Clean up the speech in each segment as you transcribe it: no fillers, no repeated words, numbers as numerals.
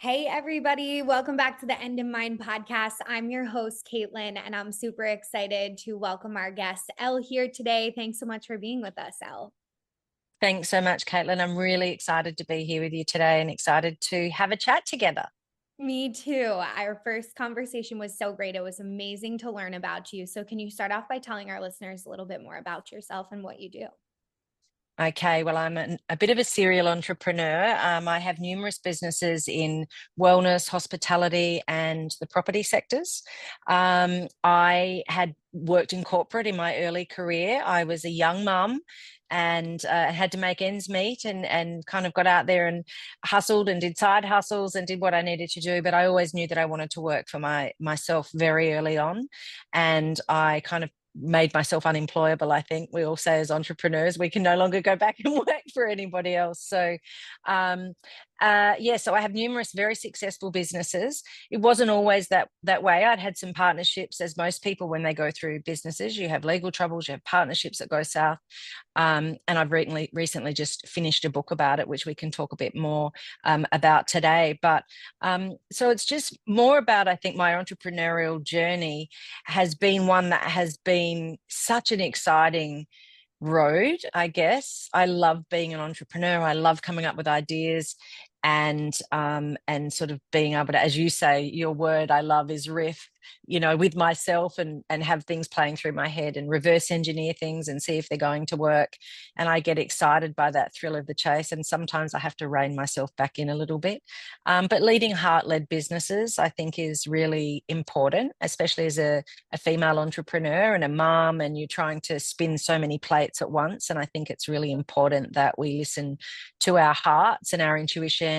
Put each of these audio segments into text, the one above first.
Hey, everybody. Welcome back to the End in Mind podcast. I'm your host, Caitlin, and I'm super excited to welcome our guest, Elle, here today. Thanks so much for being with us, Elle. Thanks so much, Caitlin. I'm really excited to be here with you today and excited to have a chat together. Me too. Our first conversation was so great. It was amazing to learn about you. So, can you start off by telling our listeners a little bit more about yourself and what you do? Okay, well, I'm a bit of a serial entrepreneur. I have numerous businesses in wellness, hospitality, and the property sectors. I had worked in corporate in my early career. I was a young mum and had to make ends meet and kind of got out there and hustled and did side hustles and did what I needed to do. But I always knew that I wanted to work for myself very early on. And I kind of made myself unemployable. I think we all say as entrepreneurs, we can no longer go back and work for anybody else. So, um, so I have numerous very successful businesses. It wasn't always that way. I'd had some partnerships, as most people, when they go through businesses, you have legal troubles, you have partnerships that go south. And I've recently just finished a book about it, which we can talk a bit more about today. But so it's just more about, I think, my entrepreneurial journey has been one that has been such an exciting road, I guess. I love being an entrepreneur. I love coming up with ideas and sort of being able to, as you say, your word I love is riff, with myself and have things playing through my head and reverse engineer things and see if they're going to work. And I get excited by that thrill of the chase. And sometimes I have to rein myself back in a little bit. But leading heart-led businesses, I think, is really important, especially as a female entrepreneur and a mom, and you're trying to spin so many plates at once. And I think it's really important that we listen to our hearts and our intuition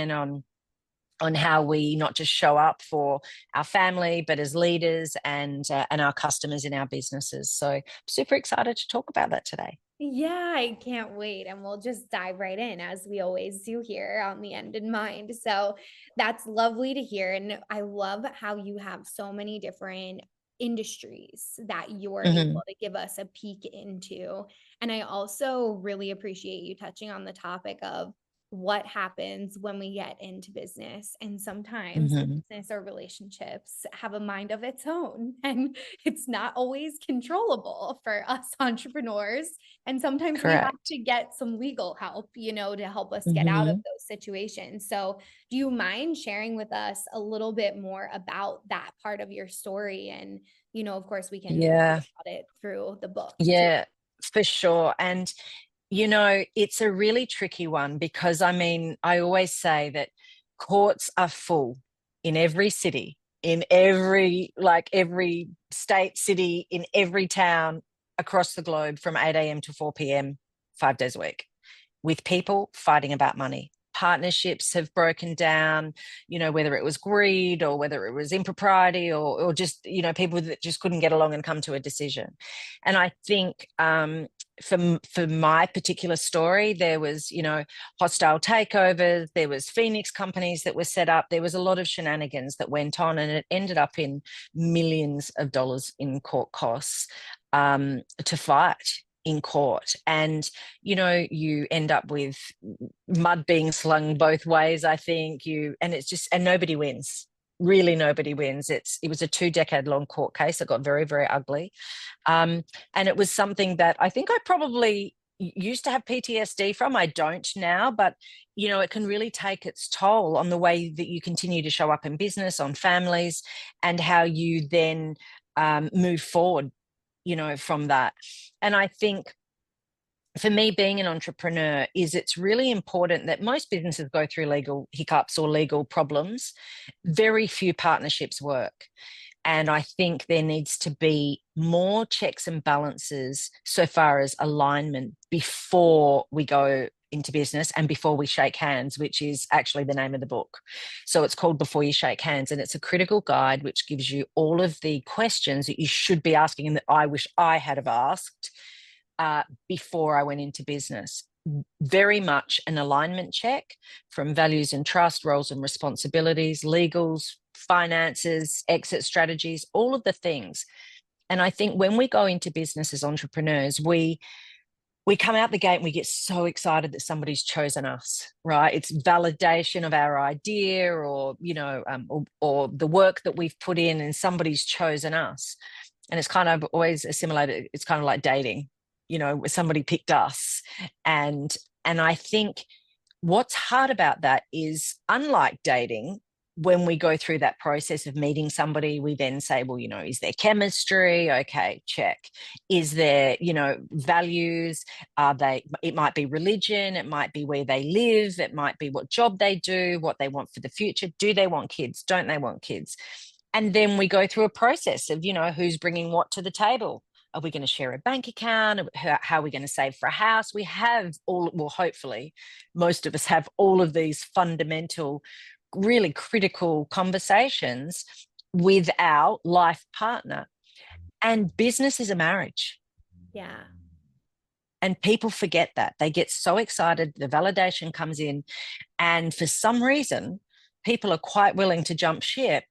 on how we not just show up for our family, but as leaders and our customers in our businesses. So super excited to talk about that today. Yeah, I can't wait. And we'll just dive right in as we always do here on the End in Mind. So that's lovely to hear. And I love how you have so many different industries that you're Mhm. able to give us a peek into. And I also really appreciate you touching on the topic of what happens when we get into business. And sometimes the Mhm. business or relationships have a mind of its own, and it's not always controllable for us entrepreneurs, and sometimes we have Correct. to get some legal help, to help us get out of Mhm. those situations. So, do you mind sharing with us a little bit more about that part of your story? And, of course, we can read Yeah. about it through the book too. Yeah, for sure. And it's a really tricky one because I mean, I always say that courts are full in every city, in every state, city, in every town across the globe from 8 a.m. to 4 p.m., 5 days a week, with people fighting about money. Partnerships have broken down, whether it was greed or whether it was impropriety or just, people that just couldn't get along and come to a decision. And I think for my particular story, there was, hostile takeovers, there was Phoenix companies that were set up, there was a lot of shenanigans that went on, and it ended up in millions of dollars in court costs to fight in court. And you end up with mud being slung both ways. I think and nobody wins. Really, nobody wins. It was a 2-decade long court case that got very, very ugly. And it was something that I think I probably used to have PTSD from. I don't now, but it can really take its toll on the way that you continue to show up in business, on families, and how you then move forward, from that. And I think for me, being an entrepreneur it's really important that most businesses go through legal hiccups or legal problems. Very few partnerships work. And I think there needs to be more checks and balances so far as alignment before we go into business and before we shake hands, which is actually the name of the book. So it's called Before You Shake Hands, and it's a critical guide which gives you all of the questions that you should be asking and that I wish I had have asked before I went into business. Very much an alignment check from values and trust, roles and responsibilities, legals, finances, exit strategies, all of the things. And I think when we go into business as entrepreneurs, we we come out the gate and we get so excited that somebody's chosen us, right? It's validation of our idea, or or the work that we've put in, and somebody's chosen us. And it's kind of always assimilated. It's kind of like dating, somebody picked us. And I think what's hard about that is, unlike dating, when we go through that process of meeting somebody, we then say, well, is there chemistry? Okay, check. Is there, values? It might be religion, it might be where they live, it might be what job they do, what they want for the future. Do they want kids? Don't they want kids? And then we go through a process of, who's bringing what to the table. Are we going to share a bank account? How are we going to save for a house? We have hopefully, most of us have all of these fundamental, really critical conversations with our life partner. And business is a marriage. Yeah. And people forget that. They get so excited, the validation comes in, and for some reason, people are quite willing to jump ship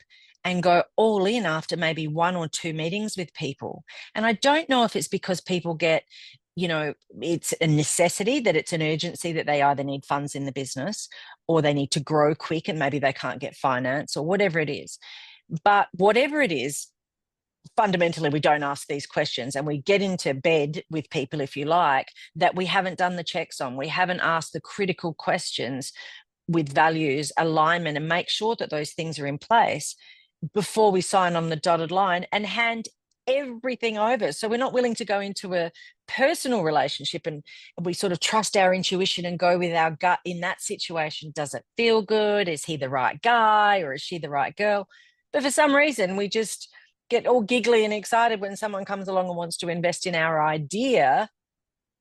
and go all in after maybe 1 or 2 meetings with people. And I don't know if it's because people get, it's a necessity, that it's an urgency, that they either need funds in the business or they need to grow quick and maybe they can't get finance, or whatever it is. But whatever it is, fundamentally, we don't ask these questions, and we get into bed with people, if you like, that we haven't done the checks on. We haven't asked the critical questions with values, alignment, and make sure that those things are in place before we sign on the dotted line and hand everything over. So we're not willing to go into a personal relationship and we sort of trust our intuition and go with our gut in that situation. Does it feel good? Is he the right guy, or is she the right girl? But for some reason, we just get all giggly and excited when someone comes along and wants to invest in our idea,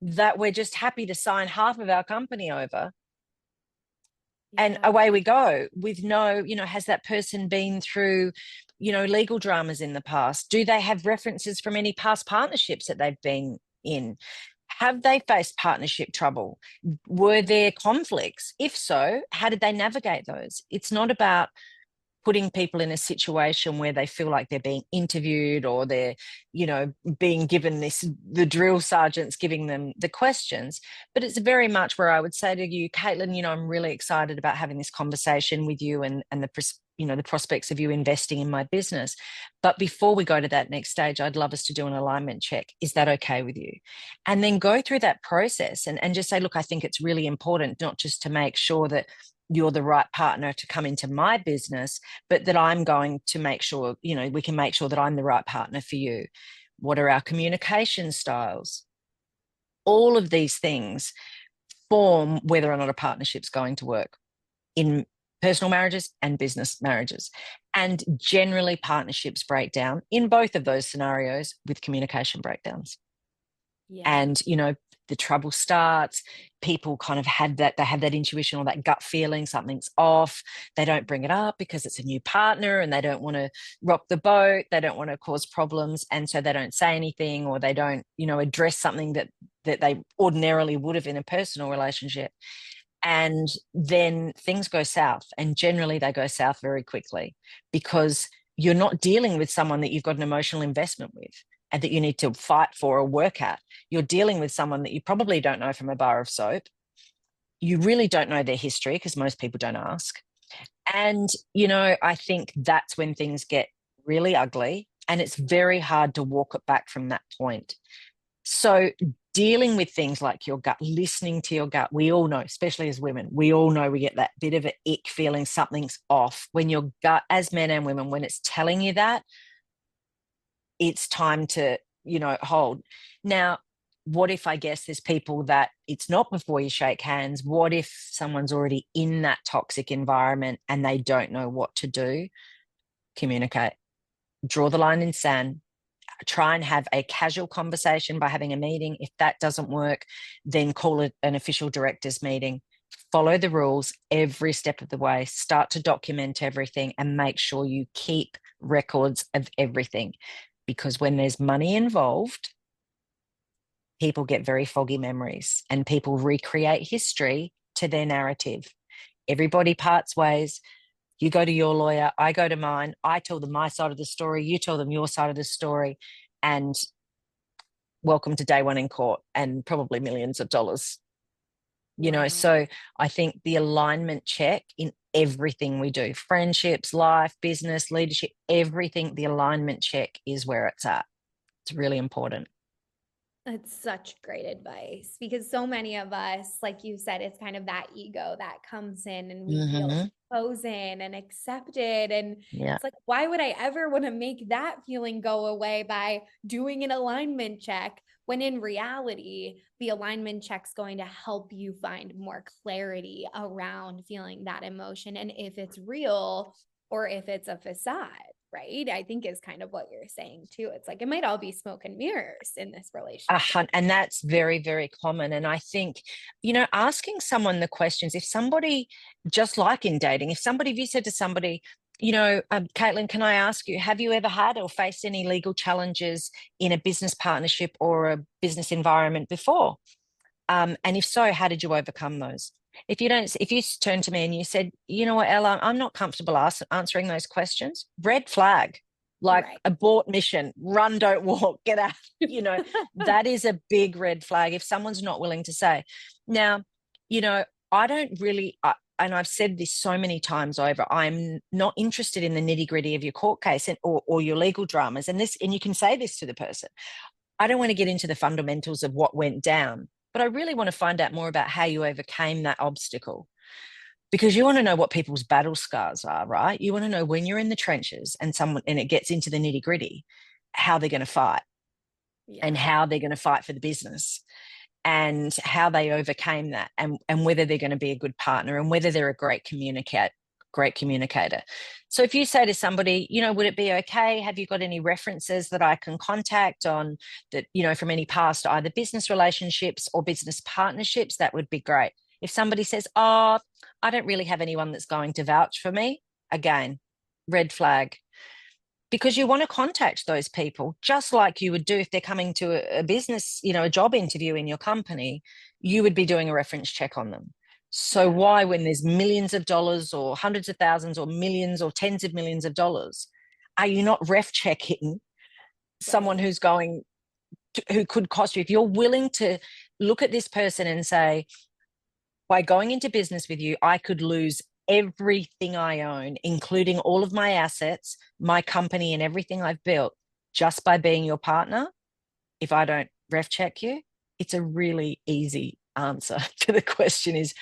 that we're just happy to sign half of our company over. And away we go with no, has that person been through, legal dramas in the past? Do they have references from any past partnerships that they've been in? Have they faced partnership trouble? Were there conflicts? If so, how did they navigate those? It's not about putting people in a situation where they feel like they're being interviewed, or they're, being given the drill sergeants giving them the questions. But it's very much where I would say to you, Caitlin, I'm really excited about having this conversation with you, and the prospects of you investing in my business. But before we go to that next stage, I'd love us to do an alignment check. Is that okay with you? And then go through that process and just say, look, I think it's really important, not just to make sure that you're the right partner to come into my business, but that I'm going to make sure, we can make sure that I'm the right partner for you. What are our communication styles? All of these things form whether or not a partnership's going to work in personal marriages and business marriages. And generally, partnerships break down in both of those scenarios with communication breakdowns. Yeah. And, the trouble starts, people kind of they have that intuition or that gut feeling something's off. They don't bring it up because it's a new partner and they don't want to rock the boat. They don't want to cause problems. And so they don't say anything, or they don't, address something that they ordinarily would have in a personal relationship. And then things go south, and generally they go south very quickly, because you're not dealing with someone that you've got an emotional investment with and that you need to fight for or work at. You're dealing with someone that you probably don't know from a bar of soap. You really don't know their history, because most people don't ask. And, I think that's when things get really ugly, and it's very hard to walk it back from that point. So dealing with things like your gut, listening to your gut, we all know, especially as women, we all know we get that bit of an ick feeling, something's off. When your gut, as men and women, when it's telling you that, it's time to, hold. Now, what if, I guess, there's people that it's not before you shake hands? What if someone's already in that toxic environment and they don't know what to do? Communicate. Draw the line in sand. Try and have a casual conversation by having a meeting. If that doesn't work, then call it an official directors meeting. Follow the rules every step of the way. Start to document everything and make sure you keep records of everything. Because when there's money involved, people get very foggy memories and people recreate history to their narrative. Everybody parts ways. You go to your lawyer, I go to mine. I tell them my side of the story. You tell them your side of the story. And welcome to day one in court and probably millions of dollars. Wow. So I think the alignment check in everything we do, friendships, life, business, leadership, everything, the alignment check is where it's at. It's really important. That's such great advice, because so many of us, like you said, it's kind of that ego that comes in and we feel Mm-hmm. chosen and accepted. And Yeah. it's like, why would I ever want to make that feeling go away by doing an alignment check? When in reality, the alignment check's going to help you find more clarity around feeling that emotion, and if it's real or if it's a facade. Right. I think is kind of what you're saying too. It's like it might all be smoke and mirrors in this relationship. And that's very, very common. And I think, asking someone the questions, if somebody, just like in dating, if you said to somebody, Caitlin, can I ask you, have you ever had or faced any legal challenges in a business partnership or a business environment before? And if so, how did you overcome those? If you turned to me and you said, you know what, Ella, I'm not comfortable answering those questions, red flag, like Right. abort mission, run, don't walk, get out. That is a big red flag if someone's not willing to say. Now, I don't really, and I've said this so many times over, I'm not interested in the nitty gritty of your court case or your legal dramas. And you can say this to the person. I don't want to get into the fundamentals of what went down, but I really want to find out more about how you overcame that obstacle, because you want to know what people's battle scars are, right? You want to know when you're in the trenches and it gets into the nitty gritty, how they're going to fight and Yeah. how they're going to fight for the business and how they overcame that, and whether they're going to be a good partner and whether they're a great communicator. So if you say to somebody, would it be okay? Have you got any references that I can contact on that, from any past either business relationships or business partnerships? That would be great. If somebody says, oh, I don't really have anyone that's going to vouch for me, again, red flag. Because you want to contact those people just like you would do if they're coming to a business, a job interview in your company, you would be doing a reference check on them. So Yeah. why, when there's millions of dollars or hundreds of thousands or millions or tens of millions of dollars, are you not ref checking someone Right. who could cost you? If you're willing to look at this person and say, by going into business with you, I could lose everything I own, including all of my assets, my company, and everything I've built just by being your partner. If I don't ref check you, it's a really easy answer to the question is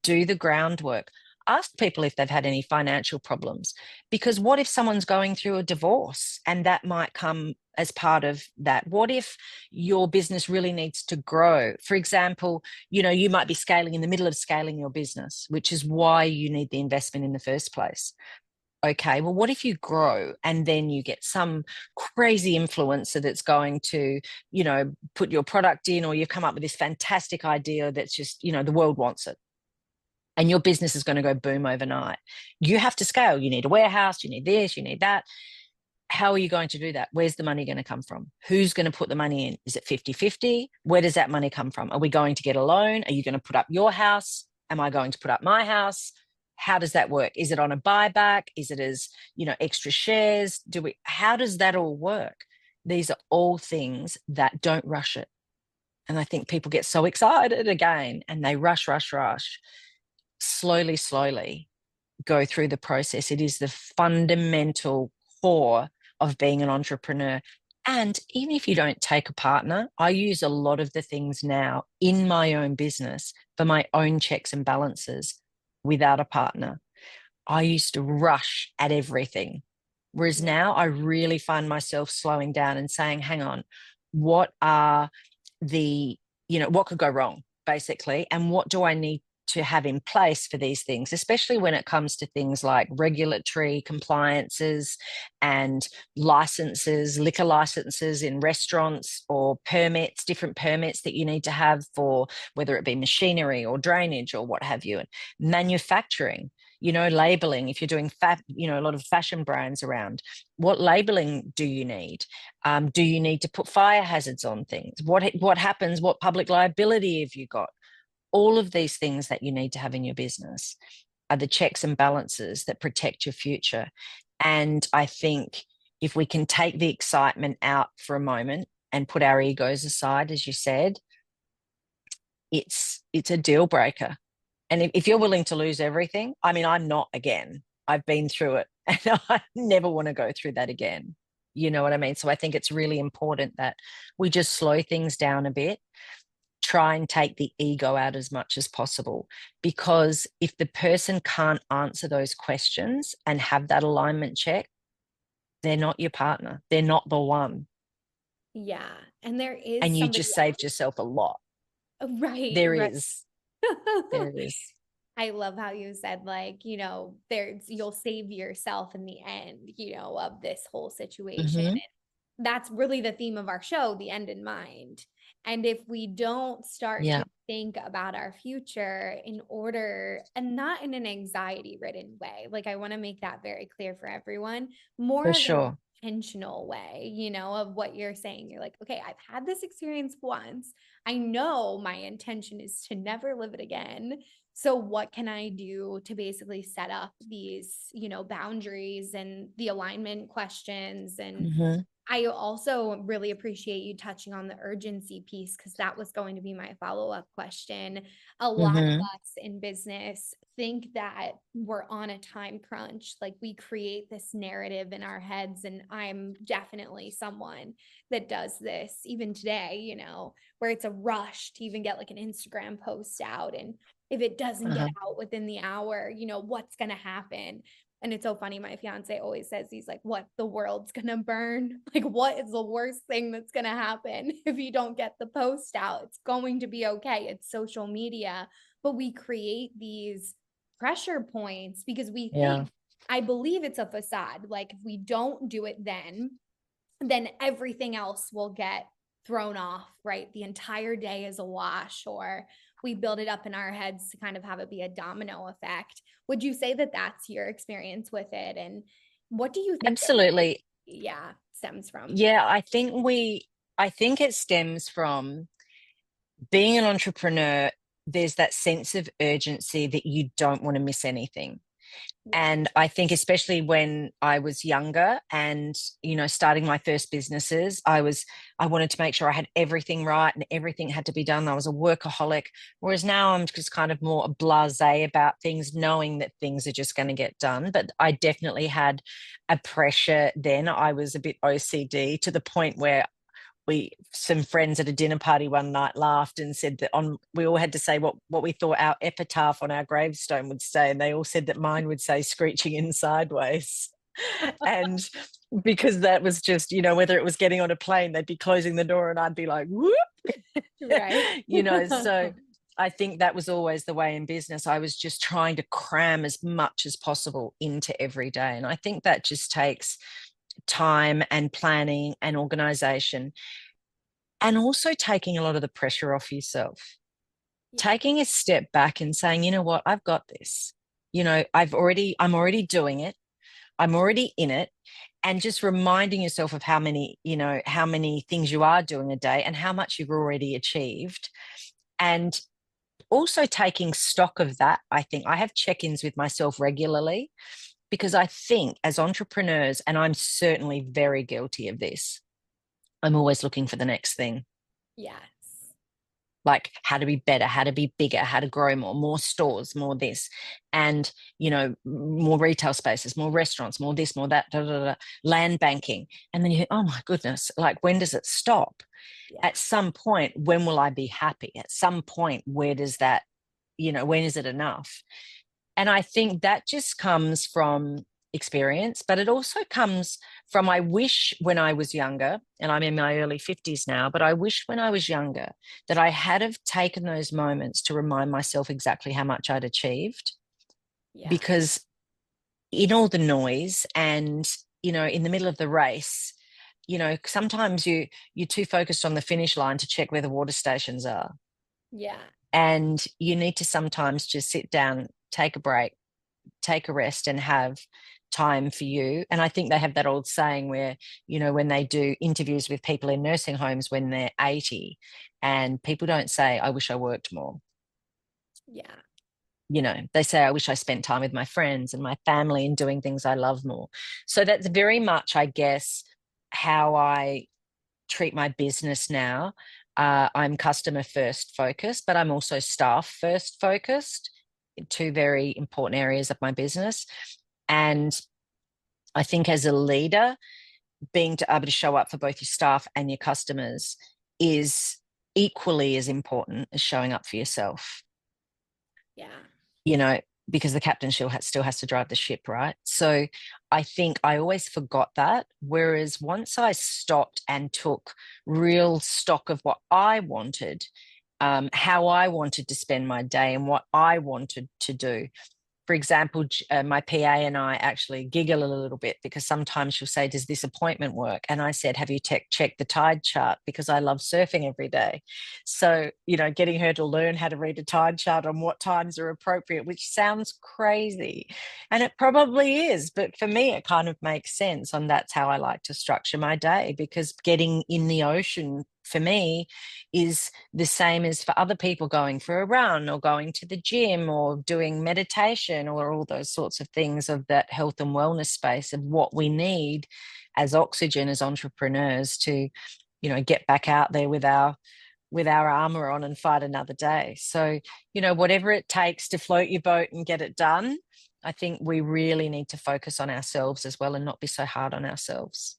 do the groundwork. Ask people if they've had any financial problems, because what if someone's going through a divorce and that might come as part of that? What if your business really needs to grow? For example, you might be scaling in the middle of scaling your business, which is why you need the investment in the first place. Okay, well, what if you grow and then you get some crazy influencer that's going to, put your product in, or you've come up with this fantastic idea that's just, the world wants it, and your business is going to go boom overnight. You have to scale. You need a warehouse, you need this, you need that. How are you going to do that? Where's the money going to come from? Who's going to put the money in? Is it 50-50? Where does that money come from? Are we going to get a loan? Are you going to put up your house? Am I going to put up my house? How does that work? Is it on a buyback? Is it as, extra shares? How does that all work? These are all things that don't rush it. And I think people get so excited again and they rush. Slowly go through the process. It is the fundamental core of being an entrepreneur. And even if you don't take a partner, I use a lot of the things now in my own business for my own checks and balances without a partner. I used to rush at everything. Whereas Yeah. now I really find myself slowing down and saying, hang on, what are what could go wrong, basically? And what do I need to have in place for these things, especially when it comes to things like regulatory compliances and licenses, liquor licenses in restaurants, or permits, different permits that you need to have for whether it be machinery or drainage or what have you, and manufacturing, labeling. If you're doing a lot of fashion brands around, what labeling do you need? Do you need to put fire hazards on things? What happens? What public liability have you got? All of these things that you need to have in your business are the checks and balances that protect your future. And I think if we can take the excitement out for a moment and put our egos aside, as you said, it's a deal breaker. And if you're willing to lose everything, I mean, I'm not again. I've been through it and I never want to go through that again. You know what I mean? So I think it's really important that we just slow things down a bit, try and take the ego out as much as possible. Because if the person can't answer those questions and have that alignment check, they're not your partner. They're not the one. Yeah. And there is And you somebody just else. saved yourself a lot. Right, There right. is. There is. I love how you said, like, there's you'll save yourself in the end, of this whole situation. Mm-hmm. And that's really the theme of our show, the end in mind. And if we don't start Yeah, to think about our future in order, and not in an anxiety ridden way, like I want to make that very clear for everyone, more for of an sure. intentional way, of what you're saying. You're like, okay, I've had this experience once. I know my intention is to never live it again. So what can I do to basically set up these, boundaries and the alignment questions? And Mm-hmm. I also really appreciate you touching on the urgency piece, because that was going to be my follow-up question. A lot of Mm-hmm. us in business think that we're on a time crunch. Like, we create this narrative in our heads, and I'm definitely someone that does this even today, where it's a rush to even get like an Instagram post out. And if it doesn't get Uh-huh. out within the hour, what's going to happen? And it's so funny. My fiance always says, he's like, what, the world's gonna burn? Like, what is the worst thing that's gonna happen if you don't get the post out? It's going to be okay. It's social media. But we create these pressure points because we Yeah. think, I believe it's a facade. Like, if we don't do it then everything else will get thrown off, right? The entire day is a wash, or we build it up in our heads to kind of have it be a domino effect. Would you say that that's your experience with it? And what do you think that, Absolutely. yeah, stems from? Yeah, I think it stems from being an entrepreneur. There's that sense of urgency that you don't want to miss anything. Yeah. And I think especially when I was younger and, starting my first businesses, I wanted to make sure I had everything right and everything had to be done. I was a workaholic. Whereas now I'm just kind of more blasé about things, knowing that things are just going to get done. But I definitely had a pressure then. I was a bit OCD to the point where some friends at a dinner party one night laughed and said that we all had to say what we thought our epitaph on our gravestone would say, and they all said that mine would say "screeching in sideways." And because that was just, whether it was getting on a plane, they'd be closing the door and I'd be like, whoop. Right. So I think that was always the way in business. I was just trying to cram as much as possible into every day, and I think that just takes time and planning and organization, and also taking a lot of the pressure off yourself, Yeah. taking a step back and saying, you know what, I've got this. I'm already doing it. I'm already in it. And just reminding yourself of how many things you are doing a day and how much you've already achieved. And also taking stock of that. I think I have check-ins with myself regularly, because I think as entrepreneurs, and I'm certainly very guilty of this, I'm always looking for the next thing. Yes. Like how to be better, how to be bigger, how to grow more stores, more this, and more retail spaces, more restaurants, more this, more that, da, da, da, land banking. And then you think, oh my goodness, like when does it stop? Yeah. At some point, when will I be happy? At some point, where does that, when is it enough? And I think that just comes from experience, but it also comes from, I wish when I was younger, and I'm in my early 50s now, but I wish when I was younger that I had have taken those moments to remind myself exactly how much I'd achieved. Yeah. Because in all the noise and, in the middle of the race, sometimes you're too focused on the finish line to check where the water stations are. Yeah. And you need to sometimes just sit down, take a break, take a rest, and have time for you. And I think they have that old saying where, when they do interviews with people in nursing homes when they're 80, and people don't say, I wish I worked more. Yeah. They say, I wish I spent time with my friends and my family and doing things I love more. So that's very much, I guess, how I treat my business now, I'm customer first focused, but I'm also staff first focused, two very important areas of my business. And I think as a leader, being able to show up for both your staff and your customers is equally as important as showing up for yourself. Yeah. You know, because the captain still has to drive the ship, right? So I think I always forgot that. Whereas once I stopped and took real stock of what I wanted, how I wanted to spend my day and what I wanted to do, for example, my PA and I actually giggle a little bit because sometimes she'll say, does this appointment work? And I said, have you checked the tide chart? Because I love surfing every day. So, getting her to learn how to read a tide chart on what times are appropriate, which sounds crazy. And it probably is. But for me, it kind of makes sense. And that's how I like to structure my day, because getting in the ocean for me is the same as for other people going for a run or going to the gym or doing meditation or all those sorts of things of that health and wellness space of what we need as oxygen as entrepreneurs to, get back out there with our armor on and fight another day. So, whatever it takes to float your boat and get it done, I think we really need to focus on ourselves as well and not be so hard on ourselves.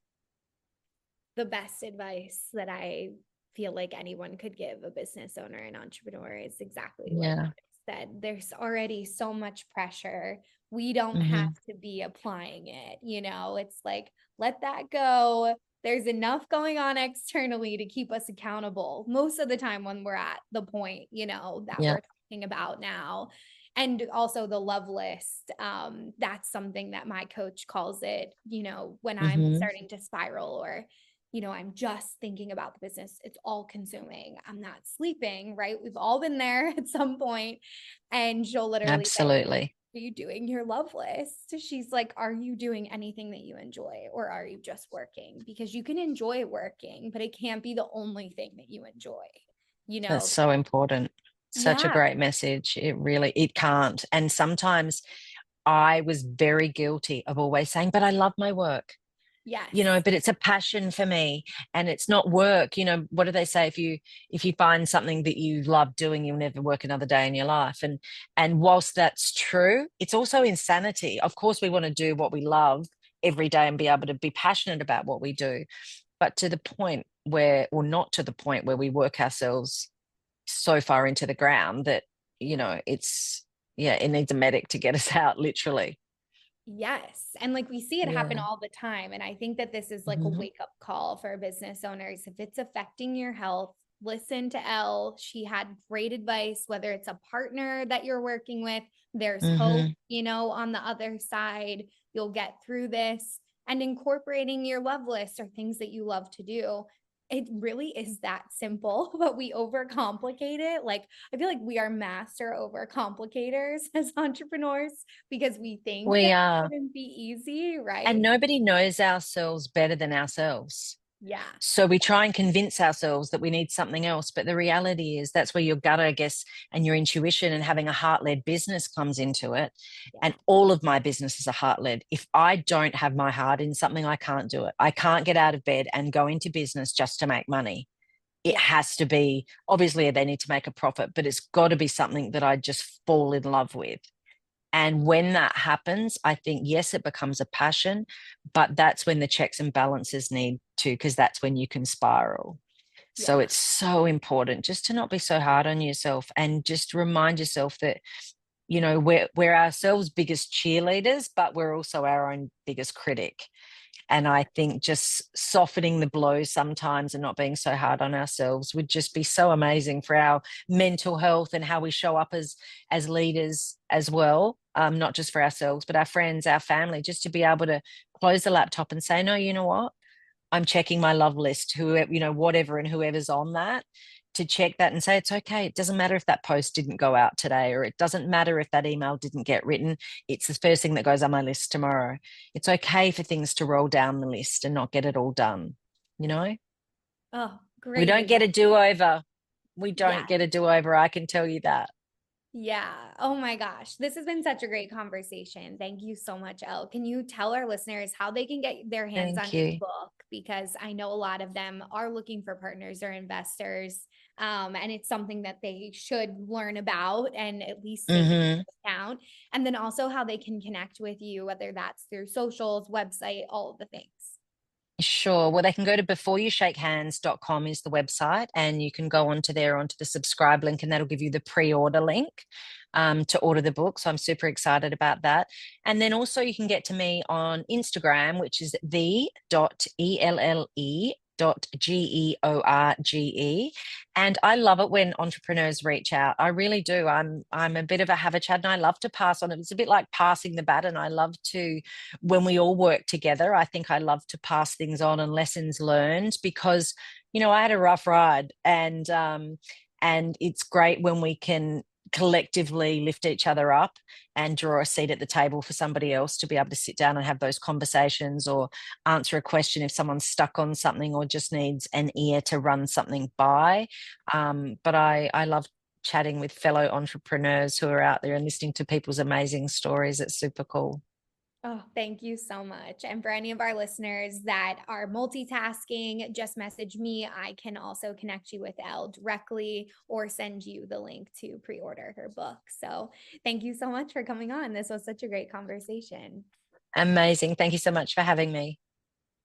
The best advice that I feel like anyone could give a business owner and entrepreneur is exactly like Yeah. what I said. There's already so much pressure. We don't have Mm-hmm. to be applying it. It's like, let that go. There's enough going on externally to keep us accountable most of the time when we're at the point, that Yeah. we're talking about now. And also the love list. That's something that my coach calls it, when I'm Mm-hmm. starting to spiral or I'm just thinking about the business. It's all consuming. I'm not sleeping, right? We've all been there at some point. And she'll literally say, Absolutely. are you doing your love list? She's like, are you doing anything that you enjoy or are you just working? Because you can enjoy working, but it can't be the only thing that you enjoy, That's so important. Such a Yeah. great message. It can't. And sometimes I was very guilty of always saying, but I love my work, Yes. but it's a passion for me and it's not work. What do they say? If you find something that you love doing, you'll never work another day in your life. And whilst that's true, it's also insanity. Of course, we want to do what we love every day and be able to be passionate about what we do. But to the point where, or not to the point where we work ourselves so far into the ground that, it needs a medic to get us out, literally. Yes. And like we see it happen Yeah. all the time. And I think that this is like a Mhm. wake up call for business owners. If it's affecting your health, listen to Elle. She had great advice, whether it's a partner that you're working with, there's hope, Mhm. on the other side. You'll get through this. And incorporating your love list or things that you love to do. It really is that simple, but we overcomplicate it. Like, I feel like we are master overcomplicators as entrepreneurs because we think that We it are. shouldn't be easy, And right? nobody knows ourselves better than ourselves. Yeah. So we try and convince ourselves that we need something else. But the reality is that's where your gut, I guess, and your intuition and having a heart led business comes into it. Yeah. And all of my businesses are heart led. If I don't have my heart in something, I can't do it. I can't get out of bed and go into business just to make money. It Yeah. has to be, obviously, they need to make a profit, but it's got to be something that I just fall in love with. And when that happens, I think, yes, it becomes a passion, but that's when the checks and balances need to, because that's when you can spiral. So Yeah. it's so important just to not be so hard on yourself and just remind yourself that, we're ourselves biggest cheerleaders, but we're also our own biggest critic. And I think just softening the blow sometimes and not being so hard on ourselves would just be so amazing for our mental health and how we show up as leaders as well. Not just for ourselves, but our friends, our family, just to be able to close the laptop and say, no, you know what? I'm checking my love list, whoever, whatever, and whoever's on that, to check that and say, it's okay. It doesn't matter if that post didn't go out today, or it doesn't matter if that email didn't get written. It's the first thing that goes on my list tomorrow. It's okay for things to roll down the list and not get it all done. You know, Oh, we great don't get a advice. do over. We don't Yeah. get a do over. I can tell you that. Yeah. Oh my gosh. This has been such a great conversation. Thank you so much, Elle. Can you tell our listeners how they can get their hands on Thank your you. book? Because I know a lot of them are looking for partners or investors. And it's something that they should learn about and at least take Hmm. into account. And then also how they can connect with you, whether that's through socials, website, all of the things. Sure. Well, they can go to beforeyouShakeHands.com is the website, and you can go onto there onto the subscribe link, and that'll give you the pre-order link to order the book. So I'm super excited about that. And then also you can get to me on Instagram, which is the.elle.george. And I love it when entrepreneurs reach out. I really do. I'm a bit of a have a chat, and I love to pass on. It's a bit like passing the baton. I love to, when we all work together, I think I love to pass things on and lessons learned, because, I had a rough ride, and it's great when we can collectively lift each other up and draw a seat at the table for somebody else to be able to sit down and have those conversations, or answer a question if someone's stuck on something or just needs an ear to run something by. But I love chatting with fellow entrepreneurs who are out there and listening to people's amazing stories. It's super cool. Oh, thank you so much. And for any of our listeners that are multitasking, just message me. I can also connect you with Elle directly or send you the link to pre order her book. So thank you so much for coming on. This was such a great conversation. Amazing. Thank you so much for having me.